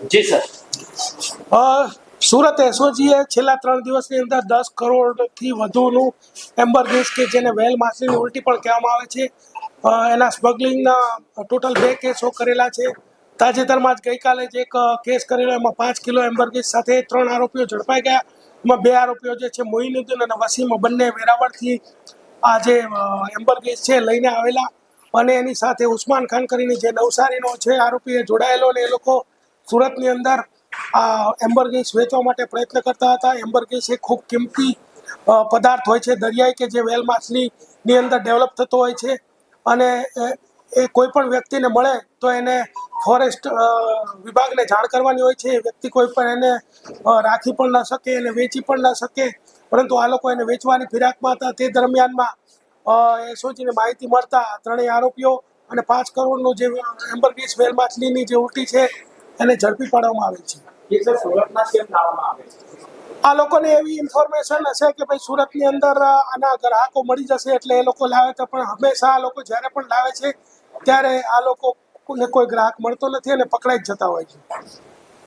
જી sir. Surat એસઓજીએ છેલ્લા 3 દિવસની અંદર 10 કરોડથી વધુનું એમ્બર ગેસ કે જેને વેલ માછલીની ઉલટી પણ કહેવામાં આવે છે એના સ્મગલિંગના ટોટલ 2 કેસો કરેલા છે. તાજેતરમાં જ ગઈકાલે જ એક કેસ કરેલો, એમાં 5 કિલો એમ્બર ગેસ સાથે 3 આરોપીઓ ઝડપાઈ ગયા. એમાં 2 આરોપીઓ જે છે મોઇનુદ્દીન અને વસીમ, બંને વેરાવળથી આ જે એમ્બર ગેસ છે લઈને આવેલા, અને એની સાથે ઉસ્માન ખાન કરીને જે નવસારીનો છે આરોપી એ જોડાયેલો, અને એ લોકો સુરતની અંદર આ એમ્બર ગેસ વેચવા માટે પ્રયત્ન કરતા હતા. એમ્બર ગેસ એ ખૂબ કિંમતી પદાર્થ હોય છે દરિયાઈ, કે જે વેલ માછલીની અંદર ડેવલપ થતો હોય છે, અને એ કોઈ પણ વ્યક્તિને મળે તો એને ફોરેસ્ટ વિભાગને જાણ કરવાની હોય છે. એ વ્યક્તિ કોઈ પણ એને રાખી પણ ન શકે, એને વેચી પણ ન શકે, પરંતુ આ લોકો એને વેચવાની ફિરાકમાં હતા. તે દરમિયાનમાં એસઓજીને માહિતી મળતા ત્રણેય આરોપીઓ અને 5 કરોડનું જે એમ્બર ગેસ વેલ માછલીની જે ઉલટી છે એને ઝડપી પાડવામાં આવેલ છે. આ લોકોને એવી ઇન્ફોર્મેશન હશે કે ભાઈ સુરતની અંદર આના ગ્રાહકો મળી જશે એટલે એ લોકો લાવે છે, પણ હંમેશા આ લોકો જ્યારે પણ લાવે છે ત્યારે આ લોકોને કોઈ ગ્રાહક મળતો નથી અને પકડાઈ જ જતા હોય છે.